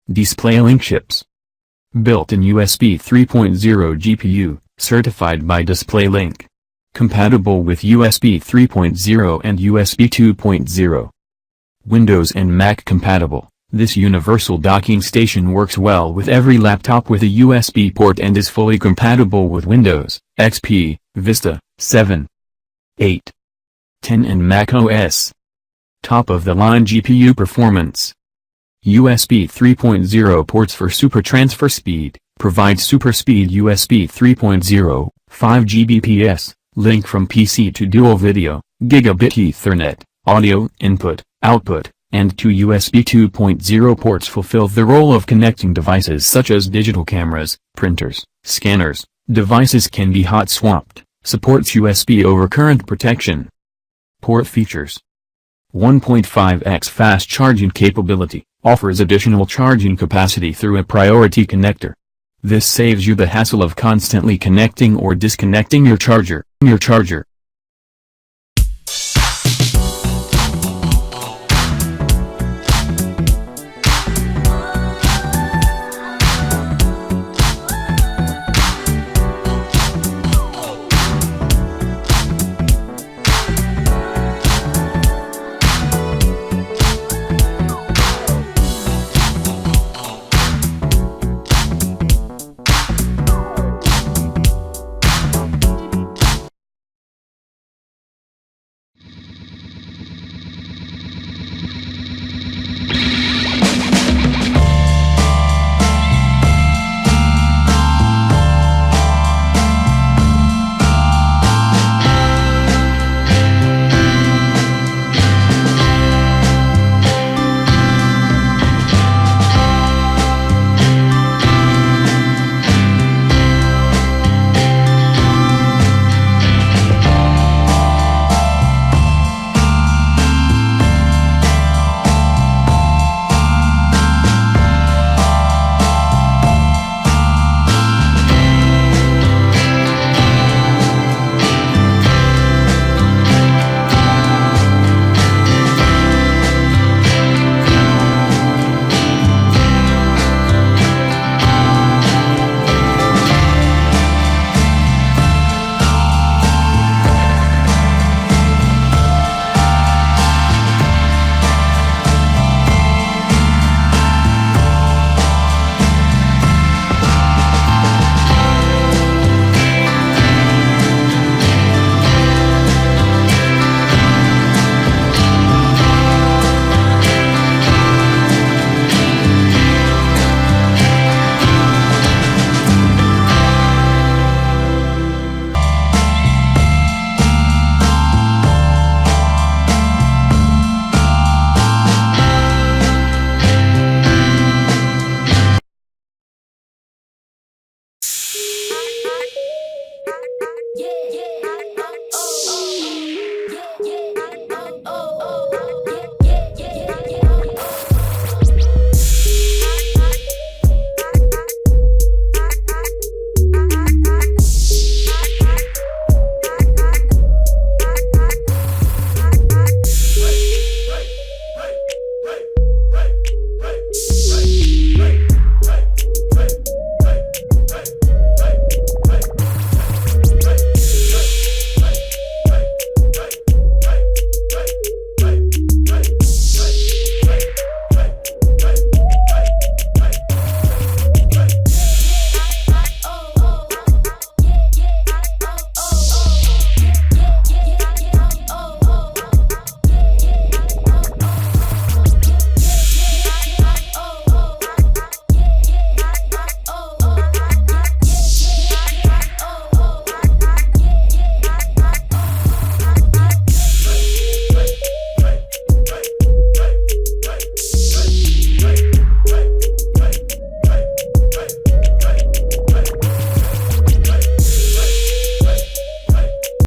DisplayLink chips. Built-in USB 3.0 GPU, certified by DisplayLink. Compatible with USB 3.0 and USB 2.0. Windows and Mac compatible. This universal docking station works well with every laptop with a USB port and is fully compatible with Windows, XP, Vista, 7, 8, 10 and Mac OS. Top-of-the-line GPU performance. USB 3.0 ports for super transfer speed, provides super speed USB 3.0, 5 Gbps, link from PC to dual video, gigabit Ethernet, audio input, output, and 2 USB 2.0 ports fulfill the role of connecting devices such as digital cameras, printers, scanners. Devices can be hot swapped, supports USB overcurrent protection. Port features. 1.5x fast charging capability, offers additional charging capacity through a priority connector. This saves you the hassle of constantly connecting or disconnecting your charger.